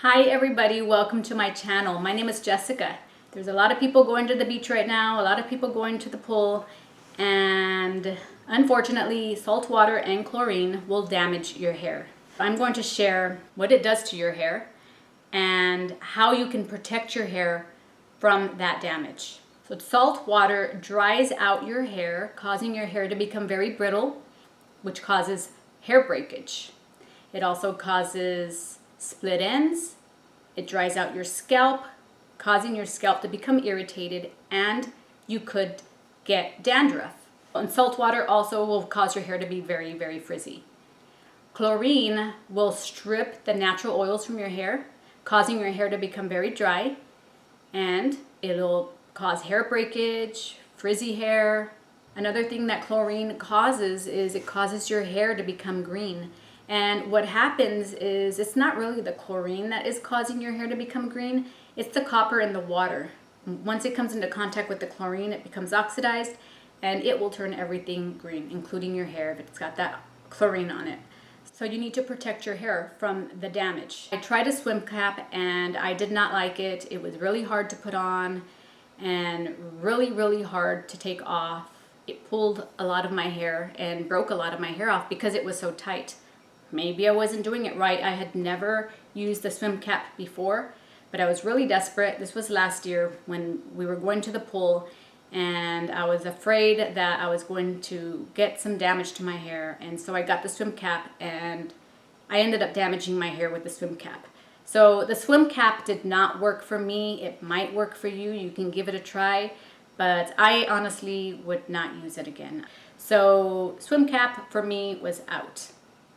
Hi everybody, welcome to my channel. My name is Jessica. There's a lot of people going to the beach right now, a lot of people going to the pool, and unfortunately salt water and chlorine will damage your hair. I'm going to share what it does to your hair and how you can protect your hair from that damage. So salt water dries out your hair, causing your hair to become very brittle, which causes hair breakage. It also causes split ends. It dries out your scalp, causing your scalp to become irritated, and you could get dandruff. And salt water also will cause your hair to be very, very frizzy. Chlorine will strip the natural oils from your hair, causing your hair to become very dry, and it'll cause hair breakage, frizzy hair. Another thing that chlorine causes is it causes your hair to become green. And what happens is it's not really the chlorine that is causing your hair to become green, it's the copper in the water. Once it comes into contact with the chlorine, it becomes oxidized and it will turn everything green, including your hair if it's got that chlorine on it. So you need to protect your hair from the damage. I tried a swim cap and I did not like it. It was really hard to put on and really, really hard to take off. It pulled a lot of my hair and broke a lot of my hair off because it was so tight. Maybe I wasn't doing it right. I had never used the swim cap before, but I was really desperate. This was last year when we were going to the pool and I was afraid that I was going to get some damage to my hair. And so I got the swim cap and I ended up damaging my hair with the swim cap. So the swim cap did not work for me. It might work for you. You can give it a try, but I honestly would not use it again. So swim cap for me was out.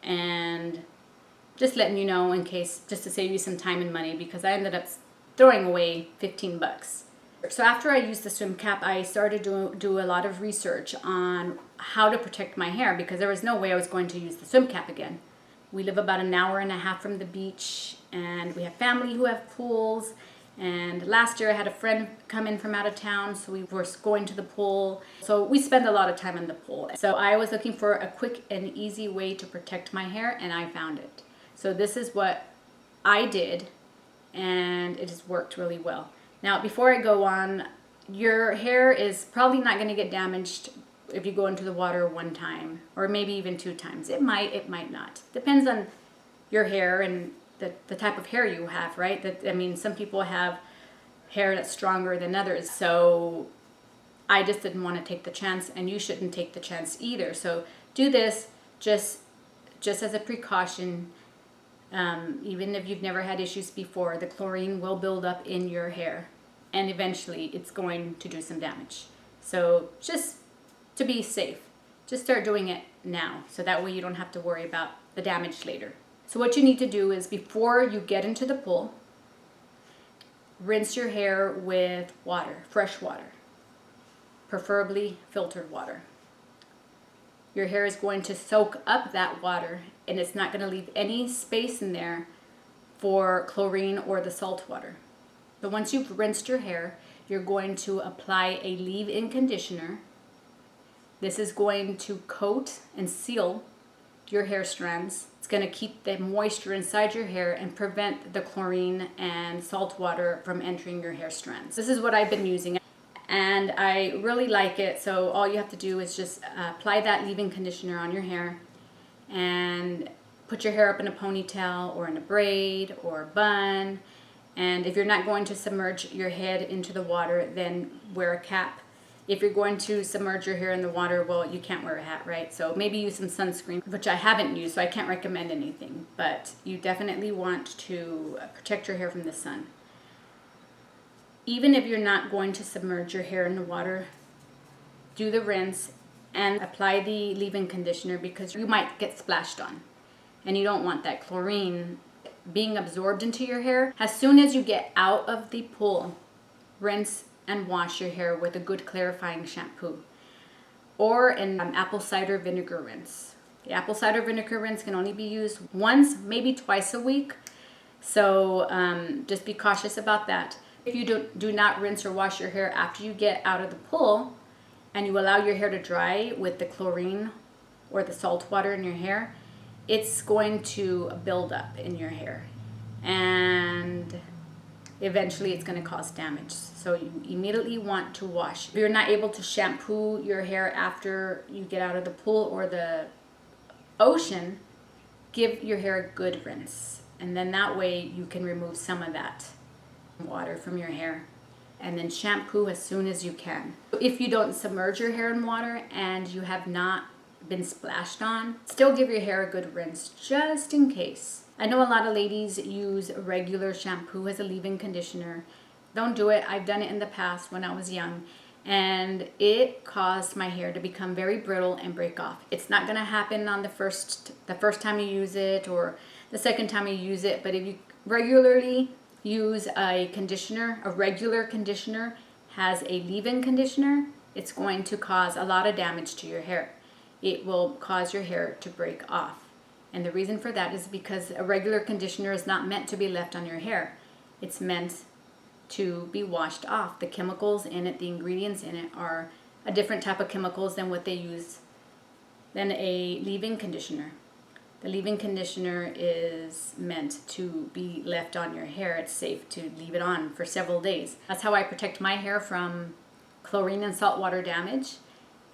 And just letting you know in case, just to save you some time and money, because I ended up throwing away 15 bucks. So after I used the swim cap, I started to do a lot of research on how to protect my hair because there was no way I was going to use the swim cap again. We live about an hour and a half from the beach and we have family who have pools. And last year I had a friend come in from out of town, so we were going to the pool. So we spend a lot of time in the pool. So I was looking for a quick and easy way to protect my hair and I found it. So this is what I did and it has worked really well. Now before I go on, your hair is probably not going to get damaged if you go into the water one time or maybe even 2 times. It might not. Depends on your hair and the type of hair you have, right? Some people have hair that's stronger than others. So I just didn't want to take the chance, and you shouldn't take the chance either. So do this just as a precaution. Even if you've never had issues before, the chlorine will build up in your hair and eventually it's going to do some damage. So just to be safe, just start doing it now so that way you don't have to worry about the damage later. So what you need to do is before you get into the pool, rinse your hair with water, fresh water, preferably filtered water. Your hair is going to soak up that water and it's not going to leave any space in there for chlorine or the salt water. So once you've rinsed your hair, you're going to apply a leave-in conditioner. This is going to coat and seal your hair strands. It's going to keep the moisture inside your hair and prevent the chlorine and salt water from entering your hair strands. This is what I've been using and I really like it. So all you have to do is just apply that leave-in conditioner on your hair and put your hair up in a ponytail or in a braid or a bun. And if you're not going to submerge your head into the water, then wear a cap. If you're going to submerge your hair in the water, well, you can't wear a hat, right? So maybe use some sunscreen, which I haven't used, so I can't recommend anything. But you definitely want to protect your hair from the sun. Even if you're not going to submerge your hair in the water, do the rinse and apply the leave-in conditioner because you might get splashed on. And you don't want that chlorine being absorbed into your hair. As soon as you get out of the pool, rinse and wash your hair with a good clarifying shampoo or an apple cider vinegar rinse. The apple cider vinegar rinse can only be used once, maybe twice a week. So just be cautious about that. If you do not rinse or wash your hair after you get out of the pool and you allow your hair to dry with the chlorine or the salt water in your hair, it's going to build up in your hair. And eventually it's going to cause damage. So you immediately want to wash. If you're not able to shampoo your hair after you get out of the pool or the ocean, give your hair a good rinse. And then that way you can remove some of that water from your hair. And then shampoo as soon as you can. If you don't submerge your hair in water and you have not been splashed on, still give your hair a good rinse just in case. I know a lot of ladies use regular shampoo as a leave-in conditioner. Don't do it. I've done it in the past when I was young, and it caused my hair to become very brittle and break off. It's not going to happen on the first time you use it or the second time you use it, but if you regularly use a conditioner, a regular conditioner has a leave-in conditioner, it's going to cause a lot of damage to your hair. It will cause your hair to break off. And the reason for that is because a regular conditioner is not meant to be left on your hair. It's meant to be washed off. The chemicals in it, the ingredients in it are a different type of chemicals than what they use than a leave-in conditioner. The leave-in conditioner is meant to be left on your hair. It's safe to leave it on for several days. That's how I protect my hair from chlorine and saltwater damage.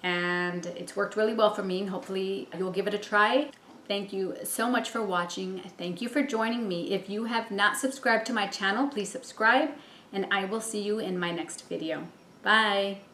And it's worked really well for me, and hopefully you'll give it a try. Thank you so much for watching. Thank you for joining me. If you have not subscribed to my channel, please subscribe, and I will see you in my next video. Bye.